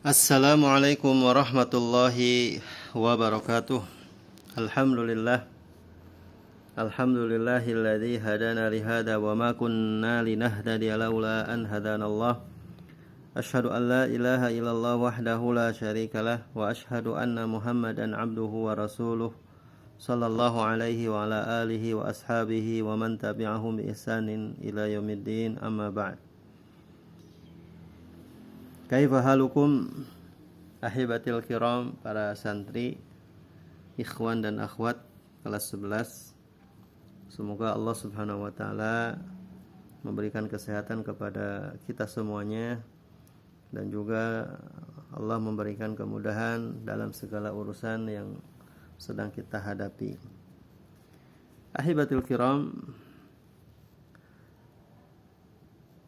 Assalamualaikum warahmatullahi wabarakatuh. Alhamdulillah. Alhamdulillahilladzi hadana lihada wa ma kunna linahtadiya laula an hadanallah. Asyhadu an la ilaha illallah wahdahu la syarikalah wa asyhadu anna Muhammadan abduhu wa rasuluh sallallahu alaihi wa ala alihi wa ashabihi wa man tabi'ahum bi ihsanin ila yaumiddin, amma ba'd. Kaifa halukum ahibatil kiram, para santri, ikhwan dan akhwat kelas 11. Semoga Allah Subhanahu wa taala memberikan kesehatan kepada kita semuanya dan juga Allah memberikan kemudahan dalam segala urusan yang sedang kita hadapi. Ahibatil kiram,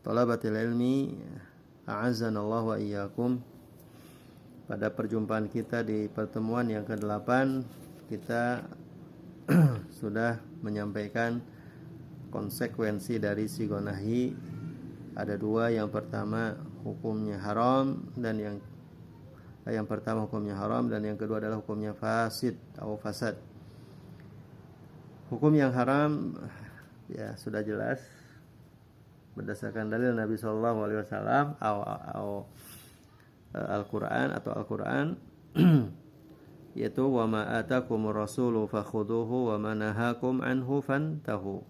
thalabatil ilmi, a'azzanallahu wa iyyakum. Pada perjumpaan kita di pertemuan yang ke-8, kita sudah menyampaikan konsekuensi dari sigonahi. Ada dua, yang pertama hukumnya haram dan yang pertama hukumnya haram dan yang kedua adalah hukumnya fasid atau fasad. Hukum yang haram ya sudah jelas berdasarkan dalil Nabi sallallahu alaihi wasallam atau Al-Qur'an yaitu wa ma atakumur rasulu fakhuduhu wa ma nahakum anhu fantahu.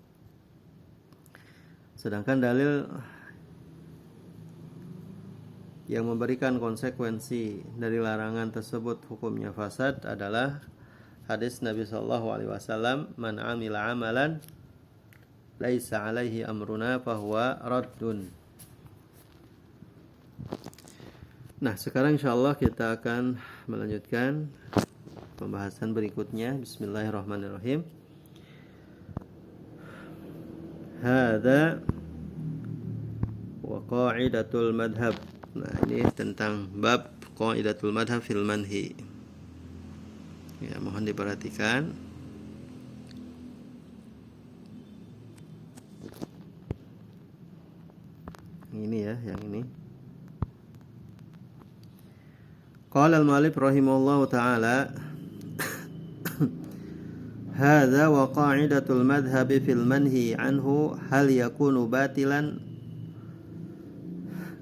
Sedangkan dalil yang memberikan konsekuensi dari larangan tersebut hukumnya fasad adalah hadis Nabi sallallahu alaihi wasallam, man amila amalan laisa alaihi amruna fahuwa raddun. Nah, sekarang insyaallah kita akan melanjutkan pembahasan berikutnya. Bismillahirrahmanirrahim. Hadza wa qa'idatul madhab. Nah, ini tentang bab qa'idatul madhab fil manhi. Ya, mohon diperhatikan. Ini ya, yang ini. Qala al-mu'allif rahimahullahu ta'ala, hadza wa qa'idatul madhhabi fil manhi anhu hal yakunu batilan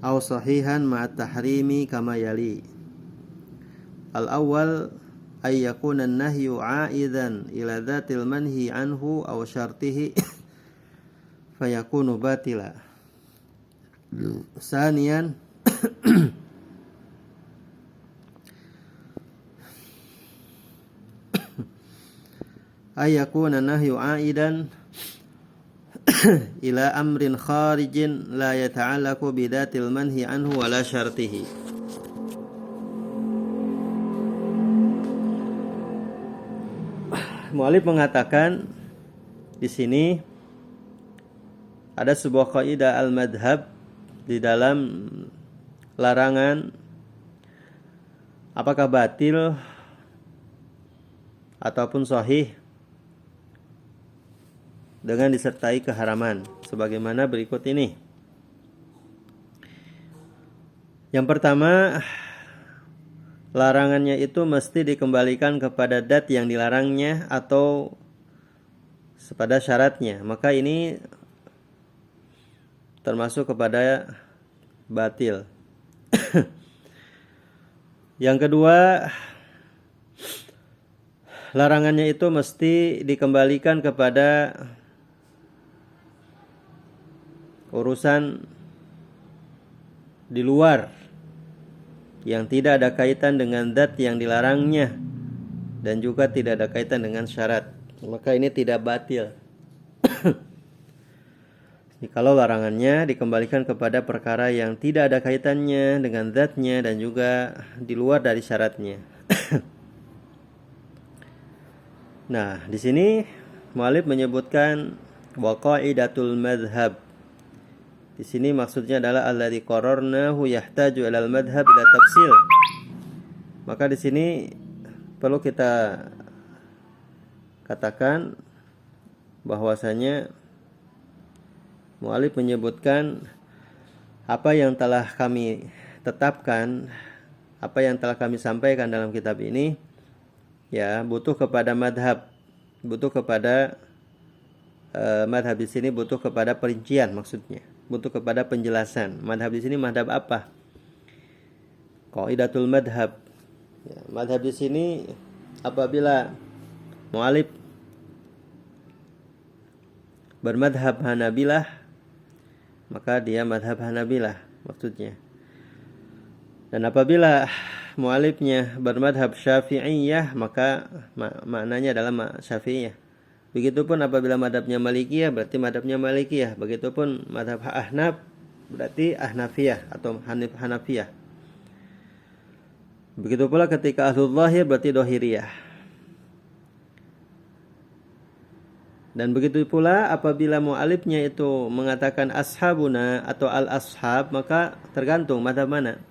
aw sahihan ma'a tahrimi kama yali. Al-awwal ay yakuna an-nahyu 'aidan ila dhatil manhi anhu aw syartihi fayakunu batila. Saniyan ayakuna nahyu aidan ila amrin kharijin la yata'allaqu bidatil manhi anhu wala syartihi. Mu'allif mengatakan di sini ada sebuah kaidah al-madhab di dalam larangan, apakah batil ataupun sahih dengan disertai keharaman, sebagaimana berikut ini. Yang pertama, larangannya itu mesti dikembalikan kepada dat yang dilarangnya atau pada syaratnya, maka ini termasuk kepada batil. Yang kedua, larangannya itu mesti dikembalikan kepada urusan di luar yang tidak ada kaitan dengan zat yang dilarangnya dan juga tidak ada kaitan dengan syarat, maka ini tidak batil. Kalau larangannya dikembalikan kepada perkara yang tidak ada kaitannya dengan zatnya dan juga di luar dari syaratnya. Nah, di sini mu'allif menyebutkan wa qa'idatul madhhab. Di sini maksudnya adalah alladzi qararnahu yahtaju ilal madhhab ila tafsil. Maka di sini perlu kita katakan bahwasanya mu'allif menyebutkan apa yang telah kami tetapkan apa yang telah kami sampaikan dalam kitab ini, ya, butuh kepada madhab, butuh kepada madhab di sini butuh kepada perincian, maksudnya butuh kepada penjelasan. Madhab di sini madhab apa? Qaidatul madhab. Ya, madhab di sini apabila mu'alif bermadhab Hanabilah, maka dia madhab Hanabilah maksudnya. Dan apabila mu'alifnya bermadhab Syafi'iyah, maka maknanya adalah Syafi'iyah. Begitupun apabila madhabnya Malikiyah, berarti madhabnya Malikiyah. Begitupun madhab Ahnaf, berarti Ahnafiyah atau Hanafiyah. Begitu pula ketika Ahlul Zahir, berarti Dohiriyah. Dan begitu pula apabila mu'alifnya itu mengatakan ashabuna atau al-ashab, maka tergantung madhab mana.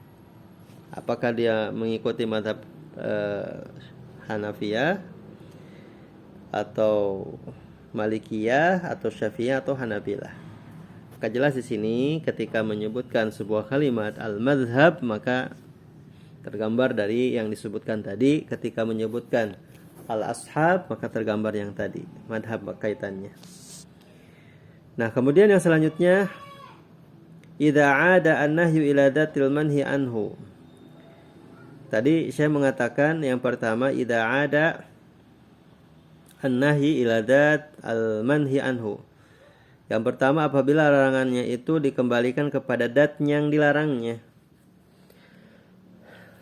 Apakah dia mengikuti madhab Hanafiyah atau Malikiyah atau Syafi'iyah atau Hanabilah. Maka jelas di sini ketika menyebutkan sebuah kalimat al-madhab, maka tergambar dari yang disebutkan tadi. Ketika menyebutkan al-ashab, maka tergambar yang tadi, madhab kaitannya. Nah, kemudian yang selanjutnya, idza ada an-nahyu ila datil manhi anhu. Tadi saya mengatakan yang pertama, idza ada an-nahyi ila dat al-manhi anhu. Yang pertama, apabila larangannya itu dikembalikan kepada dat yang dilarangnya.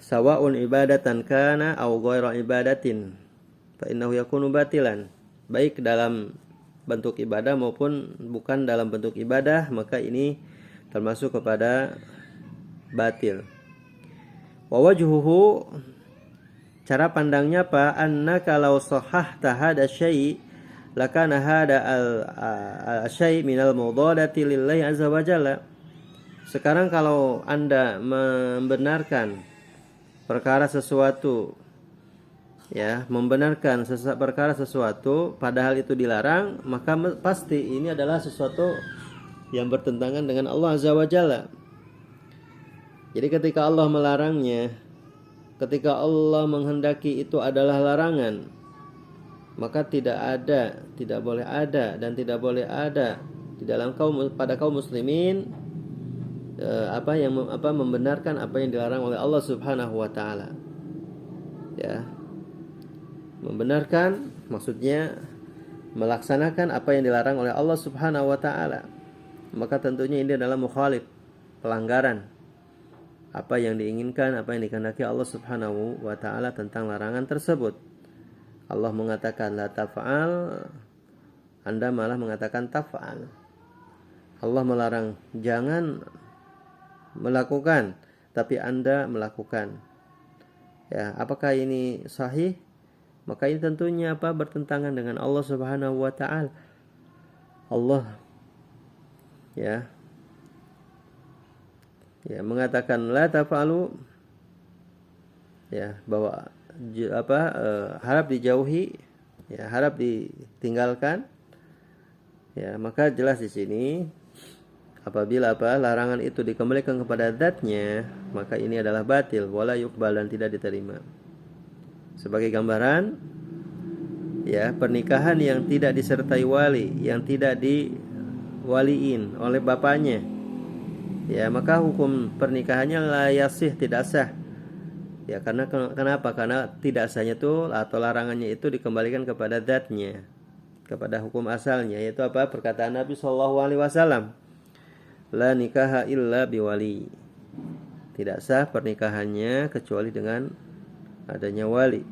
Sawa'un ibadatan kana aw ghaira ibadatin, fa innahu yakunu batilan. Baik dalam bentuk ibadah maupun bukan dalam bentuk ibadah, maka ini termasuk kepada batil. Wa wajhuhu, cara pandangnya apa? Anna kalau sahahta hada syai' lakana hada al-syai' minal mudadati lillahi azza wa jalla. Sekarang kalau Anda membenarkan perkara sesuatu, ya, membenarkan perkara sesuatu padahal itu dilarang, maka pasti ini adalah sesuatu yang bertentangan dengan Allah Azza wa Jalla. Jadi ketika Allah melarangnya, ketika Allah menghendaki itu adalah larangan, maka tidak boleh ada dan tidak boleh ada di dalam pada kaum muslimin membenarkan apa yang dilarang oleh Allah Subhanahu wa taala. Ya. Membenarkan maksudnya melaksanakan apa yang dilarang oleh Allah Subhanahu wa taala. Maka tentunya ini adalah mukhalif, pelanggaran apa yang diinginkan, apa yang dikehendaki Allah Subhanahu wa taala tentang larangan tersebut. Allah mengatakan la taf'al, Anda malah mengatakan taf'al. Allah melarang jangan melakukan, tapi Anda melakukan. Ya, apakah ini sahih? Maka ini tentunya bertentangan dengan Allah Subhanahu wa taala. Allah ya mengatakan la taf'alu, ya, bahwa harap dijauhi, ya, harap ditinggalkan. Ya, maka jelas di sini apabila larangan itu dikembalikan kepada zatnya, maka ini adalah batil, wala yuqbal, dan tidak diterima. Sebagai gambaran, ya, pernikahan yang tidak disertai wali, yang tidak diwaliin oleh bapaknya, ya, maka hukum pernikahannya la yasih, tidak sah. Ya, karena kenapa? Karena tidak sahnya itu atau larangannya itu dikembalikan kepada zatnya, kepada hukum asalnya, yaitu perkataan Nabi sallallahu alaihi wasallam, la nikaha illa biwali. Tidak sah pernikahannya kecuali dengan adanya wali.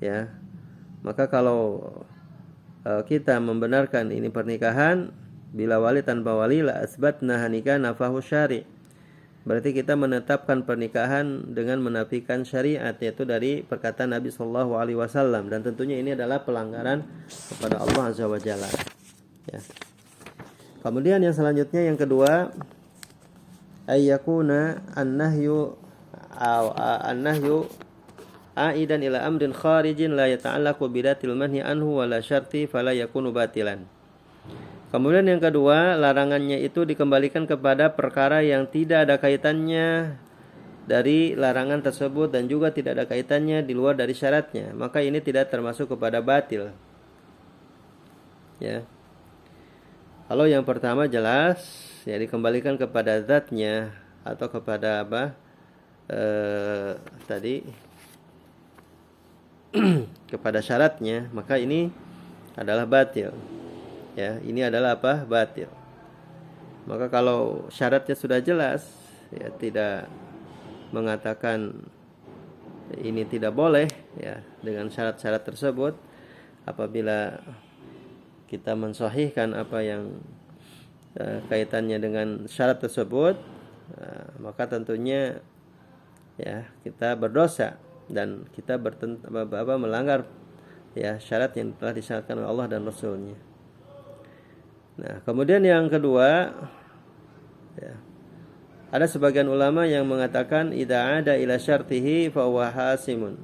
Ya. Maka kalau kita membenarkan ini pernikahan bila wali tanpa wali, la asbatna hanika nafahu syari'. Berarti kita menetapkan pernikahan dengan menafikan syariat, yaitu dari perkataan Nabi sallallahu alaihi wasallam, dan tentunya ini adalah pelanggaran kepada Allah Azza wa Jalla. Ya. Kemudian yang selanjutnya, yang kedua, ayyakuna an-nahyu aidan ila amrin kharijin la yata'allaqu bidatil manhi anhu wala syarti fala yakunu batilan. Kemudian yang kedua, larangannya itu dikembalikan kepada perkara yang tidak ada kaitannya dari larangan tersebut dan juga tidak ada kaitannya di luar dari syaratnya, maka ini tidak termasuk kepada batil. Ya. Kalau yang pertama jelas ya dikembalikan kepada zatnya atau kepada apa? Tadi kepada syaratnya, maka ini adalah batil. Ya, ini adalah apa? Batil. Maka kalau syaratnya sudah jelas, ya tidak mengatakan ini tidak boleh ya dengan syarat-syarat tersebut, apabila kita mensahihkan apa yang kaitannya dengan syarat tersebut, maka tentunya ya kita berdosa dan kita melanggar ya syarat yang telah disyaratkan oleh Allah dan Rasulnya. Nah, kemudian yang kedua, ya, ada sebagian ulama yang mengatakan idza ada ila syartihi fa huwa hasimun.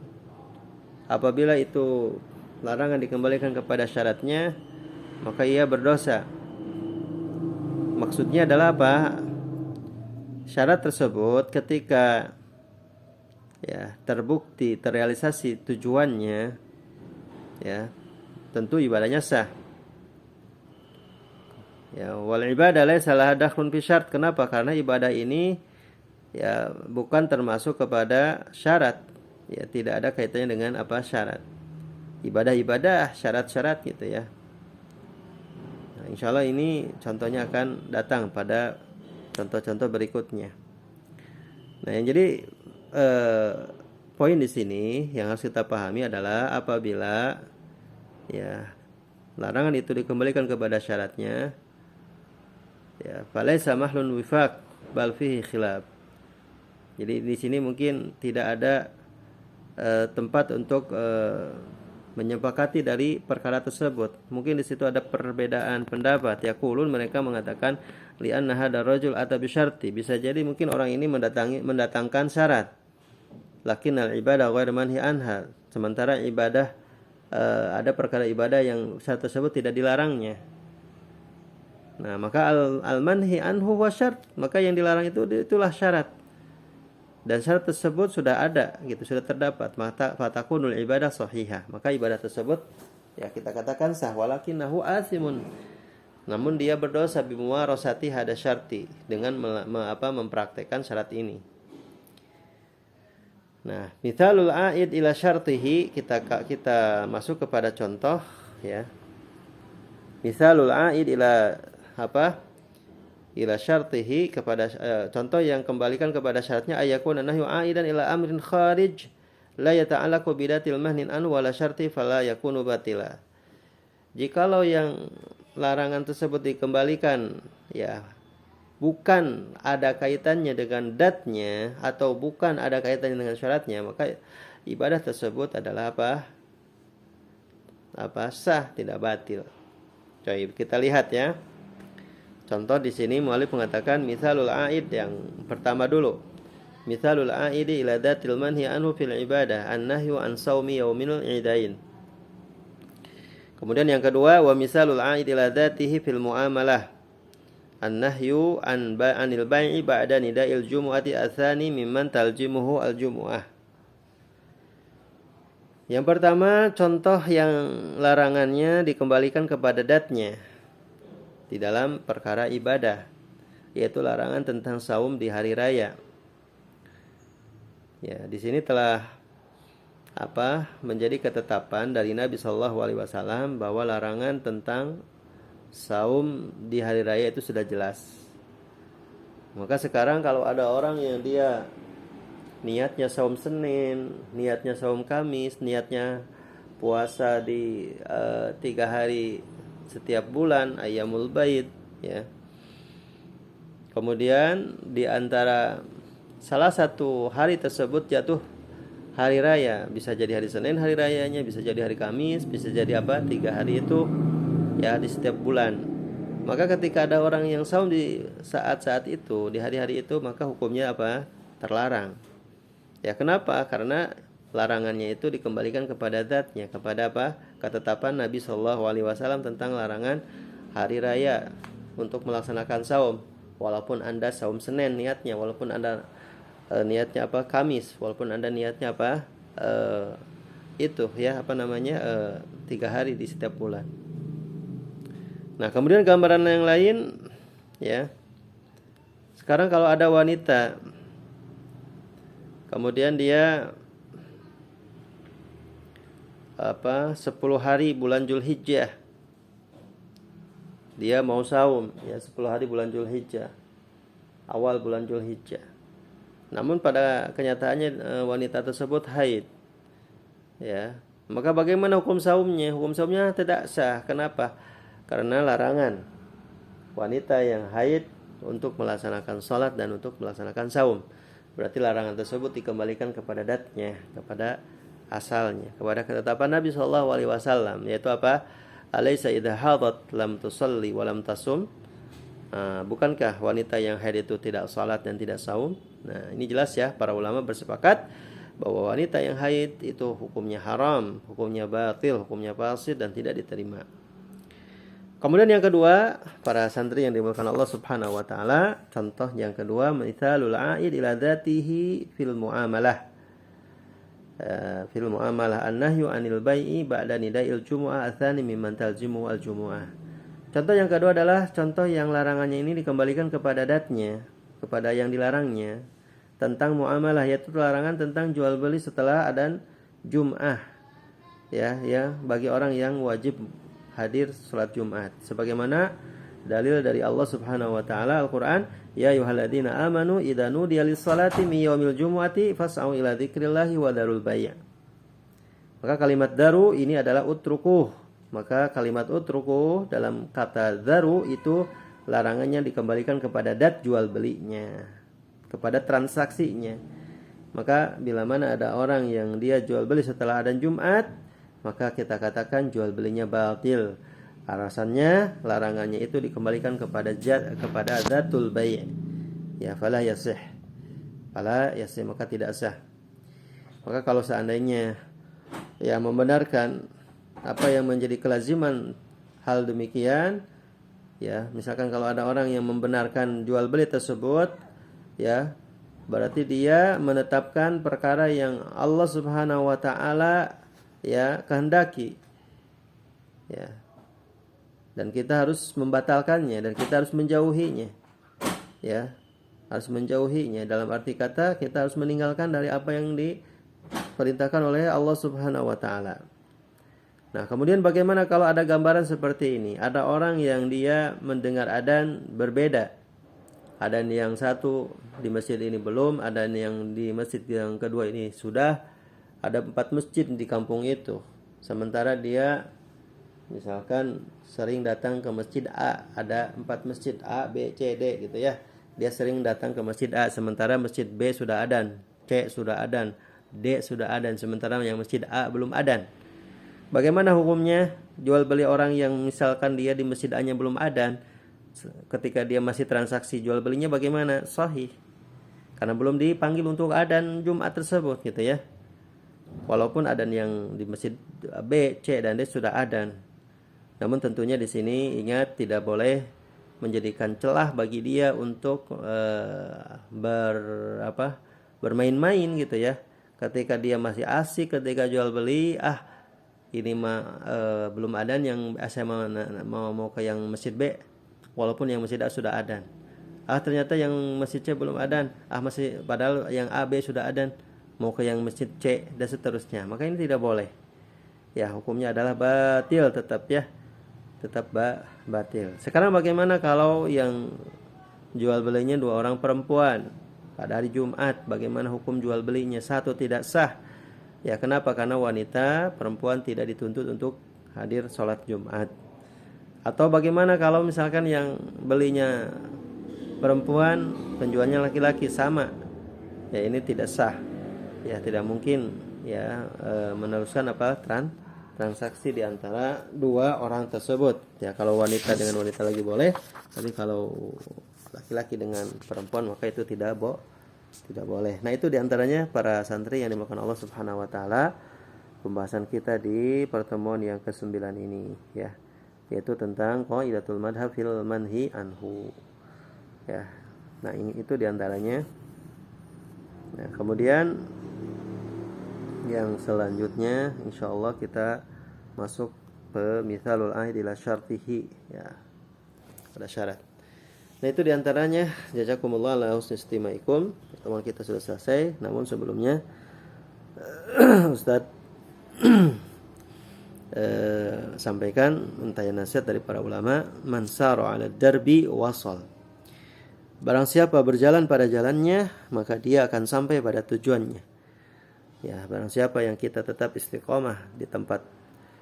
Apabila itu larangan dikembalikan kepada syaratnya, maka ia berdosa. Maksudnya adalah apa? Syarat tersebut ketika ya terbukti terrealisasi tujuannya, ya tentu ibadahnya sah. Ya, wal ibadah laisa laha dakhlun fi syart. Kenapa? Karena ibadah ini ya bukan termasuk kepada syarat. Ya, tidak ada kaitannya dengan apa syarat. Ibadah-ibadah, syarat-syarat gitu ya. Nah, insyaallah ini contohnya akan datang pada contoh-contoh berikutnya. Nah, yang jadi poin di sini yang harus kita pahami adalah apabila ya larangan itu dikembalikan kepada syaratnya, ya falaisa mahlun wifaq bal fihi khilaf. Jadi di sini mungkin tidak ada tempat untuk menyepakati dari perkara tersebut. Mungkin di situ ada perbedaan pendapat. Yaqulun, mereka mengatakan li'anna hadar rajul ata bi syarti. Bisa jadi mungkin orang ini mendatangkan syarat. Lakinnal ibadah ghairu manhi anha. Sementara ibadah ada perkara ibadah yang syarat tersebut tidak dilarangnya. Nah, maka al-manhi anhu wa syart, maka yang dilarang itulah syarat. Dan syarat tersebut sudah ada, gitu, sudah terdapat. Maka fatakunul ibadah sahihah. Maka ibadah tersebut ya kita katakan sah, walakinnahu asimun. Namun dia berdosa bimuwarasati hada syarti, dengan mempraktekkan syarat ini. Nah, mithalul aid ila syartihi, kita masuk kepada contoh ya. Mithalul aid ila ila syartihi, kepada contoh yang kembalikan kepada syaratnya, ayakun nahyu aidan ila amrin kharij la yata'allaqu bidatil mahnin an wala syarti fala yakunu batila. Jikalau yang larangan tersebut dikembalikan ya bukan ada kaitannya dengan datnya atau bukan ada kaitannya dengan syaratnya, maka ibadah tersebut adalah sah, tidak batil. Coba kita lihat ya. Contoh di sini mu'allif mengatakan misalul aid, yang pertama dulu. Misalul aidi ila datil manhi anhu fil ibadah an-nahyu an saumi yaumil idain. Kemudian yang kedua, wa misalul aid ila datihi fil muamalah an-nahyu anil bai'i ba'da nida'il jumu'ati atsani mimman taljimuhu al-jumu'ah. Yang pertama, contoh yang larangannya dikembalikan kepada datnya di dalam perkara ibadah, yaitu larangan tentang saum di hari raya. Ya, di sini telah menjadi ketetapan dari Nabi Shallallahu Alaihi Wasallam bahwa larangan tentang saum di hari raya itu sudah jelas. Maka sekarang kalau ada orang yang dia niatnya saum Senin, niatnya saum Kamis, niatnya puasa di 3 hari setiap bulan, ayyamul bait ya. Kemudian di antara salah satu hari tersebut jatuh hari raya, bisa jadi hari Senin hari rayanya, bisa jadi hari Kamis, bisa jadi 3 hari itu ya di setiap bulan. Maka ketika ada orang yang saum di saat-saat itu, di hari-hari itu, maka hukumnya terlarang. Ya, kenapa? Karena larangannya itu dikembalikan kepada zatnya, kepada ketetapan Nabi Shallallahu Alaihi Wasallam tentang larangan hari raya untuk melaksanakan saum. Walaupun anda saum Senin niatnya, walaupun anda niatnya apa? Kamis, walaupun Anda niatnya apa? Itu ya, apa namanya? 3 hari di setiap bulan. Nah, kemudian gambaran yang lain ya. Sekarang kalau ada wanita kemudian dia 10 hari bulan Zulhijjah dia mau saum ya, 10 hari bulan Zulhijjah, awal bulan Zulhijjah. Namun pada kenyataannya wanita tersebut haid. Ya. Maka bagaimana hukum saumnya? Hukum saumnya tidak sah. Kenapa? Karena larangan wanita yang haid untuk melaksanakan sholat dan untuk melaksanakan saum. Berarti larangan tersebut dikembalikan kepada datnya, kepada asalnya, kepada ketetapan Nabi SAW, yaitu apa? Alaysa idha hadat lam tusalli wa lam tasum. Bukankah wanita yang haid itu tidak salat dan tidak saum? Nah, ini jelas ya, para ulama bersepakat bahwa wanita yang haid itu hukumnya haram, hukumnya batil, hukumnya fasid dan tidak diterima. Kemudian yang kedua, para santri yang dimuliakan Allah Subhanahu wa taala, contoh yang kedua, mithalul a'id ila dzatihi fil muamalah. Fil muamalah an-nahyu 'anil bai'i ba'da nida'il jumu'ah atsani mimman talzimu al-jumu'ah. Contoh yang kedua adalah contoh yang larangannya ini dikembalikan kepada datnya, kepada yang dilarangnya, tentang muamalah, yaitu larangan tentang jual beli setelah adzan Jum'ah. Ya, bagi orang yang wajib hadir salat Jumat. Sebagaimana dalil dari Allah Subhanahu wa taala Al-Qur'an, ya ayyuhalladzina amanu idza nudiya lis-salati min yaumil jumu'ati fas'au ila dzikrillahi wa darul bai'. Maka kalimat daru ini adalah utrukuh. Maka kalimat utrukuh dalam kata daru itu larangannya dikembalikan kepada dat jual belinya, kepada transaksinya. Maka bila mana ada orang yang dia jual beli setelah adzan Jumat, maka kita katakan jual belinya batil. Alasannya larangannya itu dikembalikan kepada zatul bai'. Ya, fala yasih. Maka tidak sah. Maka kalau seandainya ya membenarkan apa yang menjadi kelaziman hal demikian, ya, misalkan kalau ada orang yang membenarkan jual beli tersebut, ya, berarti dia menetapkan perkara yang Allah Subhanahu wa taala ya kehendaki. Ya. Dan kita harus membatalkannya dan kita harus menjauhinya. Ya. Harus menjauhinya, dalam arti kata kita harus meninggalkan dari apa yang diperintahkan oleh Allah Subhanahu wa taala. Nah, kemudian bagaimana kalau ada gambaran seperti ini? Ada orang yang dia mendengar adzan berbeda. Adzan yang satu di masjid ini belum, adzan yang di masjid yang kedua ini sudah. Ada 4 masjid di kampung itu. Sementara dia misalkan sering datang ke masjid A, ada 4 masjid A, B, C, D gitu ya. Dia sering datang ke masjid A, sementara masjid B sudah adzan, C sudah adzan, D sudah adzan, sementara yang masjid A belum adzan. Bagaimana hukumnya jual beli orang yang misalkan dia di masjid A-nya belum adzan, ketika dia masih transaksi jual belinya bagaimana? Sahih. Karena belum dipanggil untuk adzan Jumat tersebut gitu ya. Walaupun adzan yang di masjid B, C dan D sudah adzan. Namun tentunya di sini ingat tidak boleh menjadikan celah bagi dia untuk bermain-main gitu ya. Ketika dia masih asik ketika jual beli, ini mah belum adzan, yang saya mau ke yang masjid B, walaupun yang masjid A sudah adzan. Ternyata yang masjid C belum adzan. Masih padahal yang A, B sudah adzan, mau ke yang masjid C dan seterusnya. Maka ini tidak boleh. Ya, hukumnya adalah batil tetap ya. Tetap batil. Sekarang bagaimana kalau yang jual belinya 2 orang perempuan pada hari Jumat? Bagaimana hukum jual belinya? 1, tidak sah. Ya, kenapa? Karena wanita perempuan tidak dituntut untuk hadir sholat Jumat. Atau bagaimana kalau misalkan yang belinya perempuan, penjualnya laki-laki, sama? Ya, ini tidak sah. Ya, tidak mungkin ya meneruskan transaksi di antara 2 orang tersebut. Ya, kalau wanita dengan wanita lagi boleh, tapi kalau laki-laki dengan perempuan maka itu tidak boleh. Nah, itu diantaranya para santri yang dimuliakan Allah Subhanahu wa taala, pembahasan kita di pertemuan yang ke-9 ini ya, yaitu tentang qaidatul madhab fil manhi anhu. Ya. Nah, ini itu diantaranya Nah, kemudian yang selanjutnya insyaallah kita masuk ke mithalul ahd ila syartihi, ya, pada syarat. Nah, itu diantaranya. Jazakumullah ala husni istimaikum. Pertemuan kita sudah selesai. Namun sebelumnya Ustadz sampaikan untaian nasihat dari para ulama, man sara 'ala darbi wasal. Barang siapa berjalan pada jalannya, maka dia akan sampai pada tujuannya. Ya, barang siapa yang kita tetap istiqomah di tempat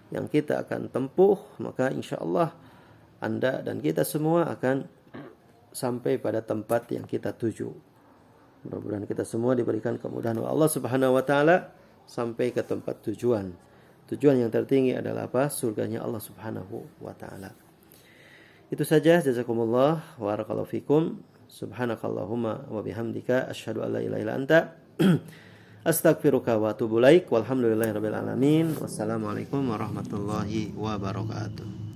yang kita akan tempuh, maka insyaallah Anda dan kita semua akan sampai pada tempat yang kita tuju. Mudah-mudahan kita semua diberikan kemudahan oleh Allah Subhanahu wa taala sampai ke tempat tujuan. Tujuan yang tertinggi adalah apa? Surganya Allah Subhanahu wa taala. Itu saja, jazakumullah wa barakallahu fikum. Subhanakallahumma wa bihamdika asyhadu an la ilaha illa anta astaghfiruka wa atubu ilaik. Walhamdulillahirabbil alamin. Wassalamualaikum warahmatullahi wabarakatuh.